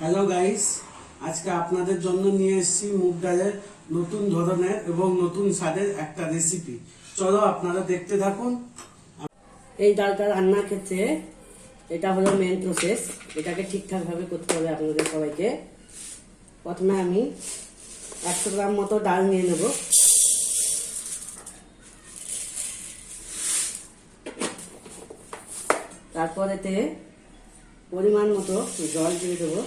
Hello guys, আজকে আপনাদের জন্য নিয়ে এসেছি মুগ ডালের নতুন ধরনের এবং নতুন স্বাদের একটা রেসিপি। চলো আপনারা দেখতে থাকুন। এই ডালটা রান্নার ক্ষেত্রে এটা হলো মেন প্রসেস। এটাকে ঠিকঠাক ভাবে করতে হবে আপনাদের সবাইকে। প্রথমে আমি 100 গ্রাম মতো ডাল নিয়ে নেব। তারপর এতে পরিমাণ মতো জল দিয়ে দেবো।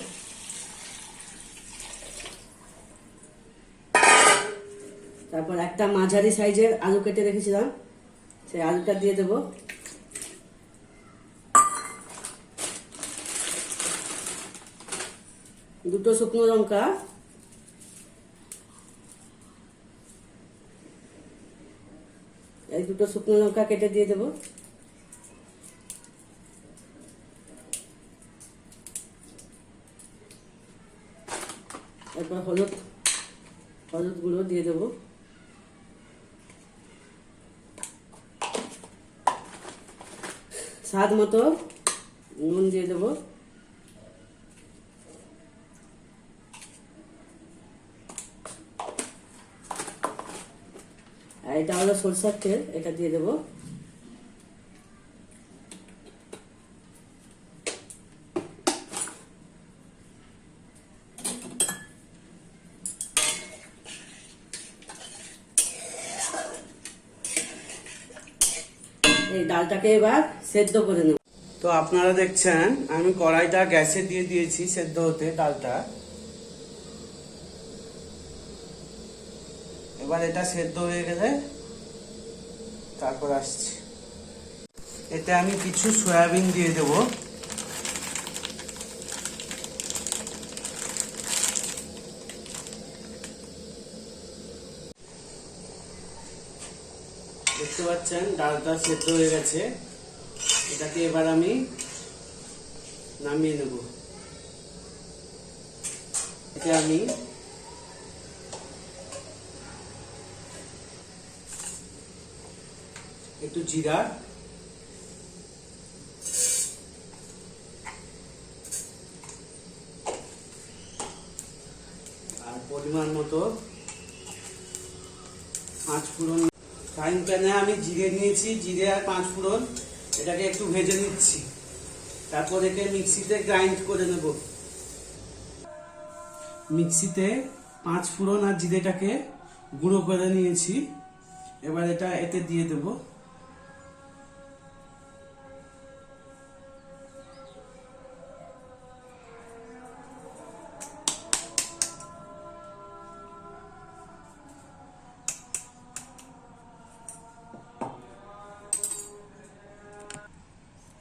তারপর একটা মাঝারি সাইজের আলু কেটে রেখেছিলাম, সেই আলুটা দিয়ে দেবো। দুটো শুকনো লঙ্কা, এই দুটো শুকনো লঙ্কা কেটে দিয়ে দেবো। এরপর হলুদ গুঁড়ো দিয়ে দেবো। স্বাদ মতো নুন দিয়ে দেবো। আর এটা হলো সরষের তেল, এটা দিয়ে দেবো। এই ডালটাকে এবার সেদ্ধ করে নেব। তো আপনারা দেখছেন আমি কড়াইটা গ্যাসে দিয়ে দিয়েছি সেদ্ধ হতে ডালটা। এবার এটা সেদ্ধ হয়ে গেলে তারপর আসছি। এতে আমি কিছু সয়াবিন দিয়ে দেব। দেখতে পাচ্ছেন ডালটা সেদ্ধ হয়ে গেছে। এটাকে এবার আমি নামিয়ে নেব। এতে আমি একটু জিরা, আর পরিমাণ মতো 5 ফোড়ন। ফ্রাইং প্যানে আমি জিরে নিয়েছি, জিরে আর 5 ফোড়ন, এটাকে একটু ভেজে নিচ্ছি। তারপর একে মিক্সিতে গ্রাইন্ড করে নেব। মিক্সিতে 5 ফোড়ন আর জিরেটাকে গুঁড়ো করে নিয়েছি। এবার এটা এতে দিয়ে দেব।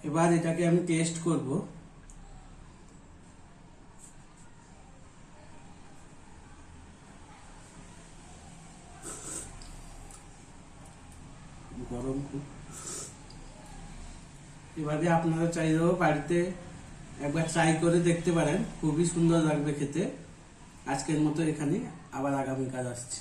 এবার এটাকে আমি টেস্ট করব। গরম এভাবে আপনারা চাইলেও বাড়িতে একবার ট্রাই করে দেখতে পারেন, খুবই সুন্দর লাগবে খেতে। আজকের মতো এখানে, আবার আগামীকাল আসছি।